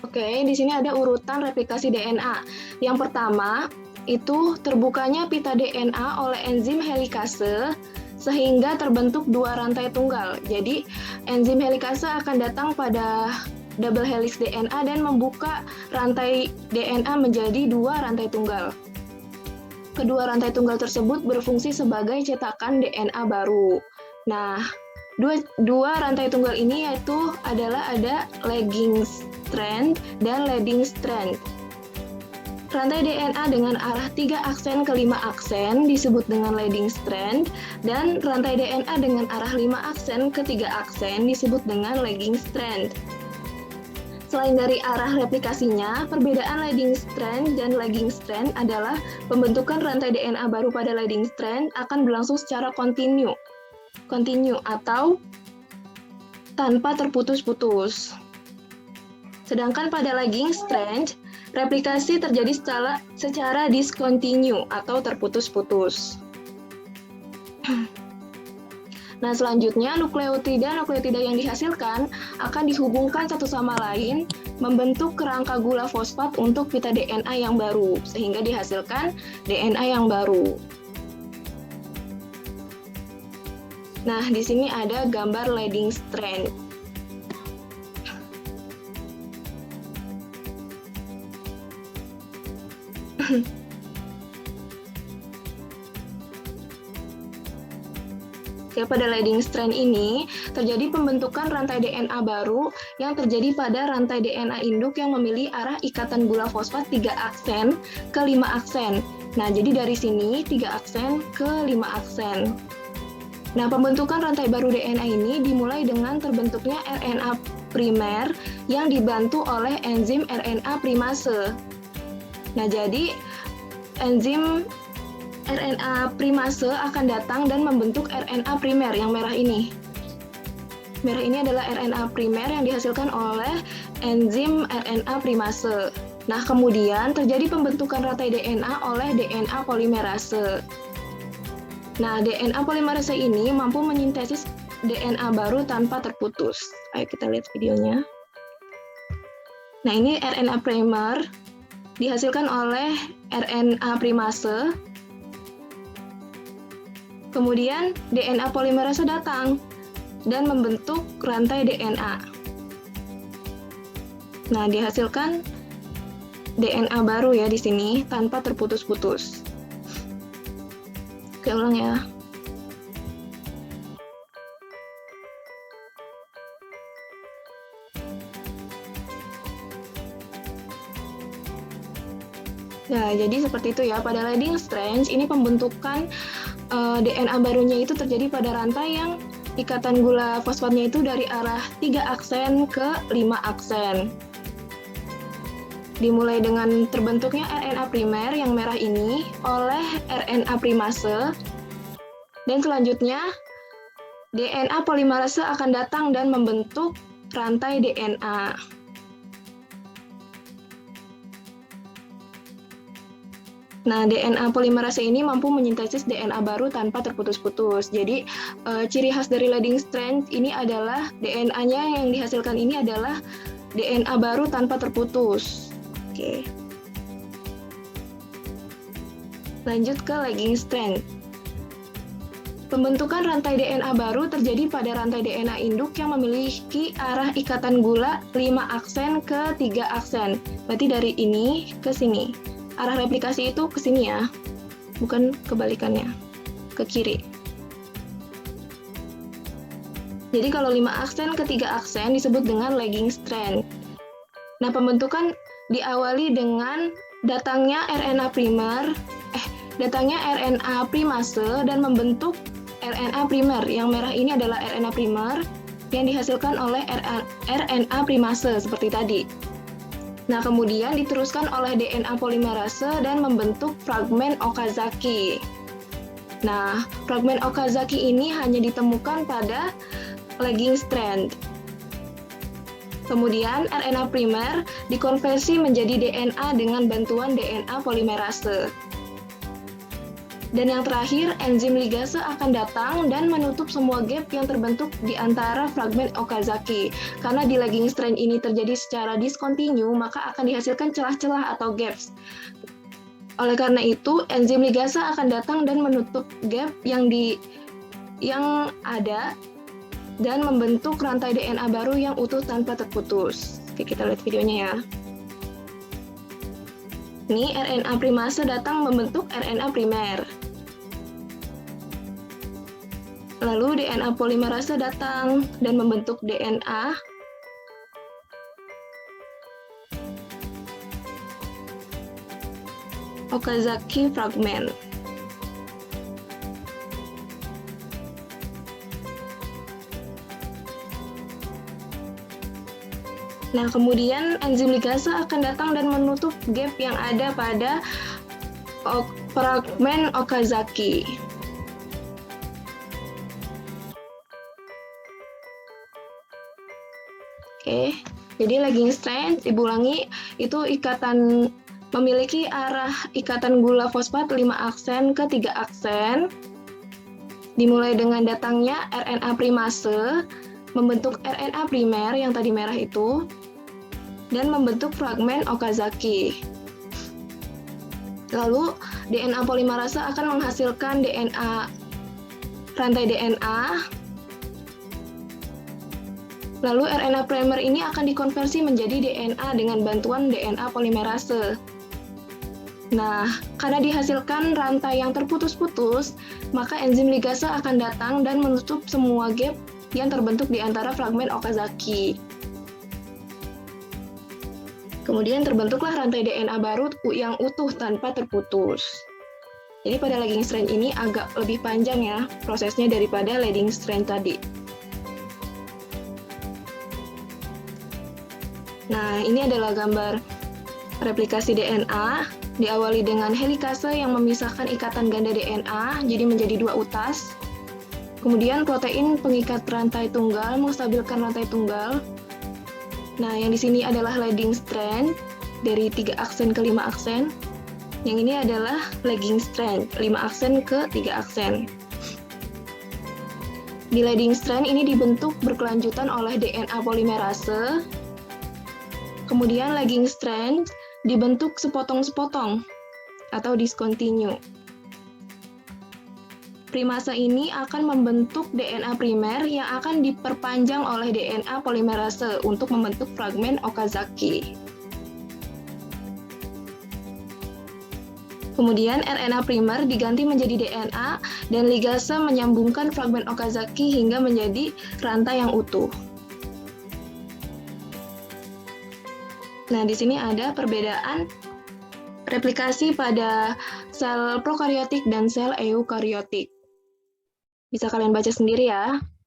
Oke, di sini ada urutan replikasi DNA. Yang pertama, itu terbukanya pita DNA oleh enzim helikase sehingga terbentuk dua rantai tunggal. Jadi, enzim helikase akan datang pada double helix DNA dan membuka rantai DNA menjadi dua rantai tunggal. Kedua rantai tunggal tersebut berfungsi sebagai cetakan DNA baru. Nah, dua rantai tunggal ini yaitu adalah ada lagging strand dan leading strand. Rantai DNA dengan arah 3 aksen ke 5 aksen disebut dengan leading strand, dan rantai DNA dengan arah 5 aksen ke 3 aksen disebut dengan lagging strand. Selain dari arah replikasinya, perbedaan leading strand dan lagging strand adalah pembentukan rantai DNA baru pada leading strand akan berlangsung secara kontinu atau tanpa terputus-putus. Sedangkan pada lagging strand, replikasi terjadi secara diskontinu atau terputus-putus. Nah, selanjutnya nukleotida yang dihasilkan akan dihubungkan satu sama lain membentuk kerangka gula fosfat untuk pita DNA yang baru, sehingga dihasilkan DNA yang baru. Nah, di sini ada gambar leading strand. Ya, pada leading strand ini terjadi pembentukan rantai DNA baru yang terjadi pada rantai DNA induk yang memilih arah ikatan gula fosfat 3 aksen ke 5 aksen. Nah, jadi dari sini 3 aksen ke 5 aksen. Nah, pembentukan rantai baru DNA ini dimulai dengan terbentuknya RNA primer yang dibantu oleh enzim RNA primase. Nah, jadi enzim RNA primase akan datang dan membentuk RNA primer yang merah ini. Merah ini adalah RNA primer yang dihasilkan oleh enzim RNA primase. Nah, kemudian terjadi pembentukan rantai DNA oleh DNA polimerase. Nah, DNA polimerase ini mampu menyintesis DNA baru tanpa terputus. Ayo kita lihat videonya. Nah, ini RNA primer dihasilkan oleh RNA primase. Kemudian DNA polimerase datang dan membentuk rantai DNA. Nah, dihasilkan DNA baru ya di sini tanpa terputus-putus. Oke, ulang ya. Nah, jadi seperti itu ya. Pada leading strands ini pembentukan DNA barunya itu terjadi pada rantai yang ikatan gula fosfatnya itu dari arah 3 aksen ke 5 aksen. Dimulai dengan terbentuknya RNA primer yang merah ini oleh RNA primase, dan selanjutnya DNA polimerase akan datang dan membentuk rantai DNA. Nah, DNA polimerase ini mampu menyintesis DNA baru tanpa terputus-putus. Jadi, ciri khas dari leading strand ini adalah DNA-nya yang dihasilkan ini adalah DNA baru tanpa terputus. Oke. Lanjut ke lagging strand. Pembentukan rantai DNA baru terjadi pada rantai DNA induk yang memiliki arah ikatan gula 5 aksen ke 3 aksen. Berarti dari ini ke sini. Arah replikasi itu ke sini ya, bukan kebalikannya, ke kiri. Jadi kalau 5 aksen ke 3 aksen disebut dengan lagging strand. Nah, pembentukan diawali dengan datangnya RNA primase dan membentuk RNA primer. Yang merah ini adalah RNA primer yang dihasilkan oleh RNA primase seperti tadi. Nah, kemudian diteruskan oleh DNA polimerase dan membentuk fragmen Okazaki. Nah, fragmen Okazaki ini hanya ditemukan pada lagging strand. Kemudian RNA primer dikonversi menjadi DNA dengan bantuan DNA polimerase. Dan yang terakhir, enzim ligase akan datang dan menutup semua gap yang terbentuk di antara fragmen Okazaki. Karena di lagging strand ini terjadi secara discontinue, maka akan dihasilkan celah-celah atau gaps. Oleh karena itu, enzim ligase akan datang dan menutup gap yang ada dan membentuk rantai DNA baru yang utuh tanpa terputus. Oke, kita lihat videonya ya. Ini RNA primase datang membentuk RNA primer. Lalu DNA polimerase datang dan membentuk DNA. Okazaki fragment. Nah, kemudian enzim ligase akan datang dan menutup gap yang ada pada fragmen Okazaki. Oke, jadi lagging strand, ibu ulangi, itu memiliki arah ikatan gula fosfat 5 aksen ke 3 aksen. Dimulai dengan datangnya RNA primase, membentuk RNA primer yang tadi merah itu, dan membentuk fragmen Okazaki. Lalu DNA polimerase akan menghasilkan rantai DNA. Lalu RNA primer ini akan dikonversi menjadi DNA dengan bantuan DNA polimerase. Nah, karena dihasilkan rantai yang terputus-putus, maka enzim ligase akan datang dan menutup semua gap yang terbentuk di antara fragmen Okazaki. Kemudian terbentuklah rantai DNA baru yang utuh tanpa terputus. Jadi pada lagging strand ini agak lebih panjang ya prosesnya daripada leading strand tadi. Nah, ini adalah gambar replikasi DNA. Diawali dengan helikase yang memisahkan ikatan ganda DNA, jadi menjadi 2 utas. Kemudian protein pengikat rantai tunggal menstabilkan rantai tunggal. Nah, yang di sini adalah leading strand dari 3 aksen ke 5 aksen. Yang ini adalah lagging strand, 5 aksen ke 3 aksen. Di leading strand ini dibentuk berkelanjutan oleh DNA polimerase. Kemudian lagging strand dibentuk sepotong-sepotong atau discontinue. Primase ini akan membentuk DNA primer yang akan diperpanjang oleh DNA polimerase untuk membentuk fragmen Okazaki. Kemudian RNA primer diganti menjadi DNA dan ligase menyambungkan fragmen Okazaki hingga menjadi rantai yang utuh. Nah, di sini ada perbedaan replikasi pada sel prokariotik dan sel eukariotik. Bisa kalian baca sendiri ya.